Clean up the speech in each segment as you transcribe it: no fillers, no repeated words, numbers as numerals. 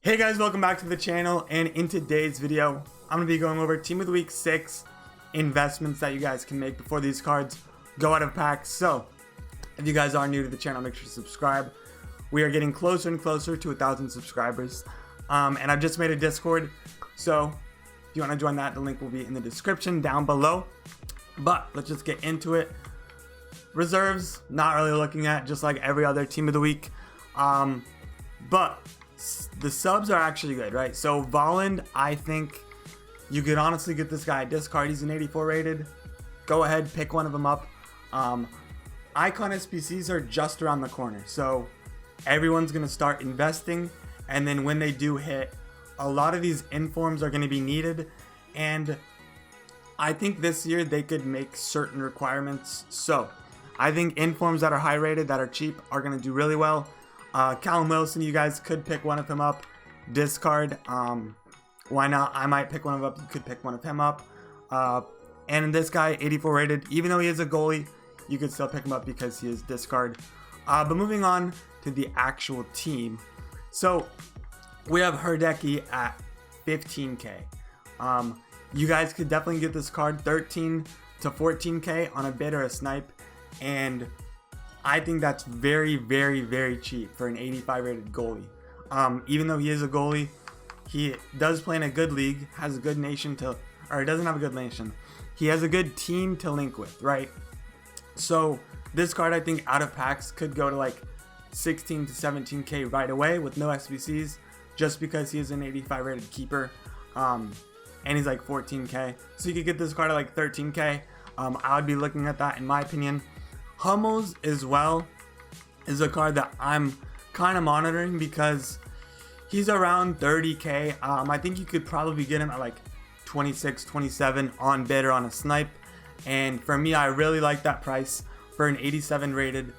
Hey guys, welcome back to the channel, and in today's video I'm going to be going over Team of the Week 6 investments that you guys can make before these cards go out of packs. So if you guys are new to the channel, make sure to subscribe. We are getting closer and closer to 1,000 subscribers, and I've just made a Discord, so if you want to join that, the link will be in the description down below. But let's just get into it. Reserves, not really looking at, just like every other Team of the Week, but the subs are actually good, right? So Volland, I think you could honestly get this guy a discard. He's an 84 rated. Go ahead, pick one of them up. Icon SPCs are just around the corner, so everyone's gonna start investing, and then when they do hit, a lot of these informs are gonna be needed, and I think this year they could make certain requirements. So I think informs that are high rated, that are cheap, are gonna do really well. Callum Wilson, you guys could pick one of them up. Discard, why not? I might pick one of them up. You could pick one of him up. And this guy, 84 rated, even though he is a goalie, you could still pick him up because he is discard. But moving on to the actual team. So we have Herdeki at 15k. You guys could definitely get this card 13 to 14k on a bid or a snipe, and I think that's very, very, very cheap for an 85 rated goalie. Even though he is a goalie, he does play in a good league, has a good nation to, or he doesn't have a good nation. He has a good team to link with, right? So this card, I think, out of packs could go to like 16 to 17k right away with no SBCs, just because he is an 85 rated keeper, and he's like 14k. So you could get this card at like 13k. I would be looking at that, in my opinion. HUMMELS as well is a card that I'm kind of monitoring because he's around 30k. I think you could probably get him at like 26, 27 on bid or on a snipe. And for me, I really like that price for an 87 rated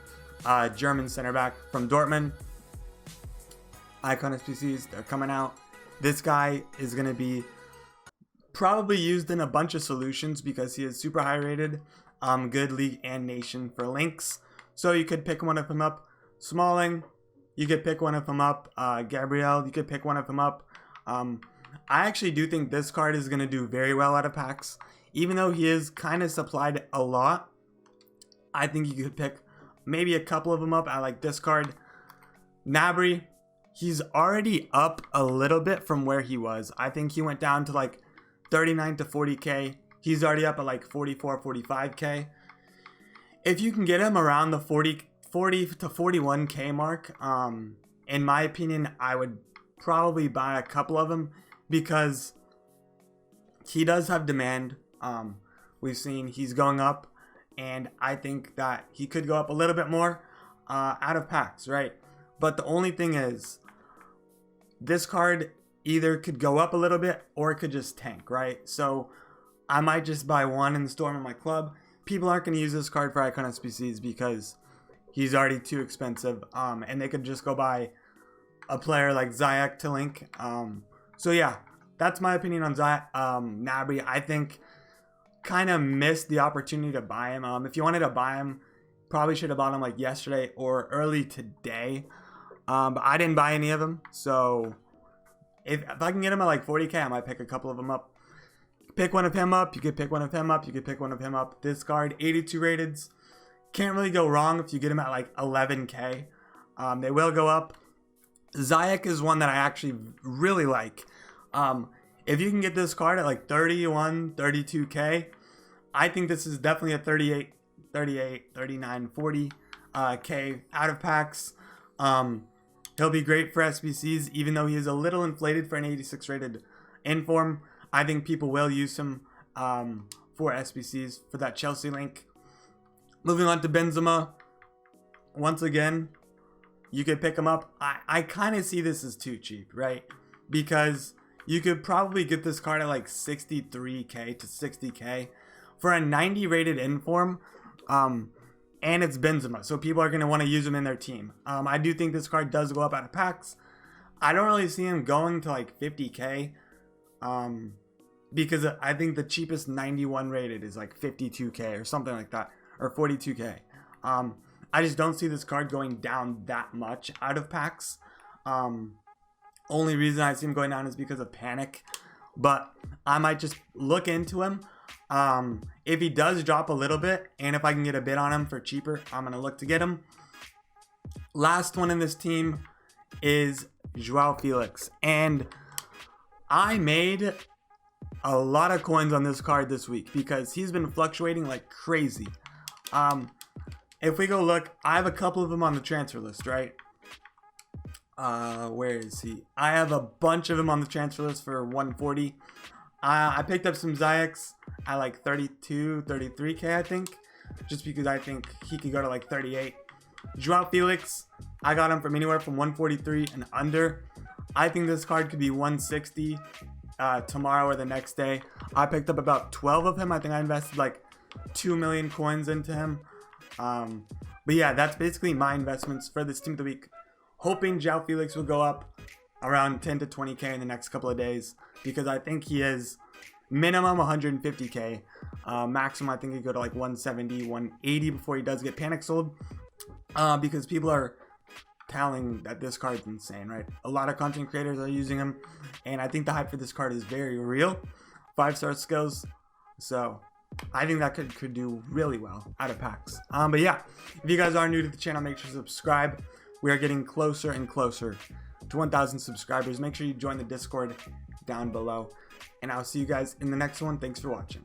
German center back from Dortmund. Icon SPCs, they're coming out. This guy is going to be probably used in a bunch of solutions because he is super high rated. Good league and nation for links, so you could pick one of them up. Smalling, you could pick one of them up. Gabriel, you could pick one of them up. I actually do think this card is going to do very well out of packs, even though he is kind of supplied a lot. I think you could pick maybe a couple of them up at like discard. Gnabry, he's already up a little bit from where he was. I think he went down to like 39 to 40k. He's already up at like 44, 45k. If you can get him around the 40 to 41k mark, in my opinion, I would probably buy a couple of them because he does have demand. We've seen he's going up, and I think that he could go up a little bit more out of packs, right? But the only thing is, this card either could go up a little bit or it could just tank, right? So I might just buy one and store him in my club. People aren't going to use this card for Icon SPCs because he's already too expensive. And they could just go buy a player like Ziyech to link. So yeah, that's my opinion on Gnabry. I think kind of missed the opportunity to buy him. If you wanted to buy him, probably should have bought him like yesterday or early today. But I didn't buy any of them. So if I can get him at like 40k, I might pick a couple of them up. Pick one of him up. You could pick one of him up. You could pick one of him up. This card, 82 rateds. Can't really go wrong if you get him at like 11k. They will go up. Ziyech is one that I actually really like. If you can get this card at like 31, 32k, I think this is definitely a 38, 39, 40k out of packs. He'll be great for SBCs, even though he is a little inflated for an 86 rated inform. I think people will use him for SBCs for that Chelsea link. Moving on to Benzema. Once again, you could pick him up. I kind of see this as too cheap, right? Because you could probably get this card at like 63k to 60k for a 90 rated inform. And it's Benzema, so people are going to want to use him in their team. I do think this card does go up out of packs. I don't really see him going to like 50k. Because I think the cheapest 91 rated is like 52k or something like that, or 42k. I just don't see this card going down that much out of packs. Only reason I see him going down is because of panic. But I might just look into him. If he does drop a little bit, and if I can get a bid on him for cheaper, I'm going to look to get him. Last one in this team is Joao Felix. And I made a lot of coins on this card this week because he's been fluctuating like crazy. If we go look, I have a couple of them on the transfer list, right? Where is he? I have a bunch of them on the transfer list for 140. I picked up some Ziyechs at like 32, 33k, I think, just because I think he could go to like 38. Joao Felix, I got him from anywhere from 143 and under. I think this card could be 160 tomorrow or the next day. I picked up about 12 of him. I think I invested like 2 million coins into him. But yeah, that's basically my investments for this team of the week. Hoping Joao Felix will go up around 10 to 20k in the next couple of days, because I think he is minimum 150k. Maximum, I think he go to like 170, 180 before he does get panic sold. Because people are telling that this card is insane, right? A lot of content creators are using him, and I think the hype for this card is very real. 5-star skills, so I think that could do really well out of packs. But yeah, if you guys are new to the channel, make sure to subscribe. We are getting closer and closer to 1,000 subscribers. Make sure you join the Discord down below, and I'll see you guys in the next one. Thanks for watching.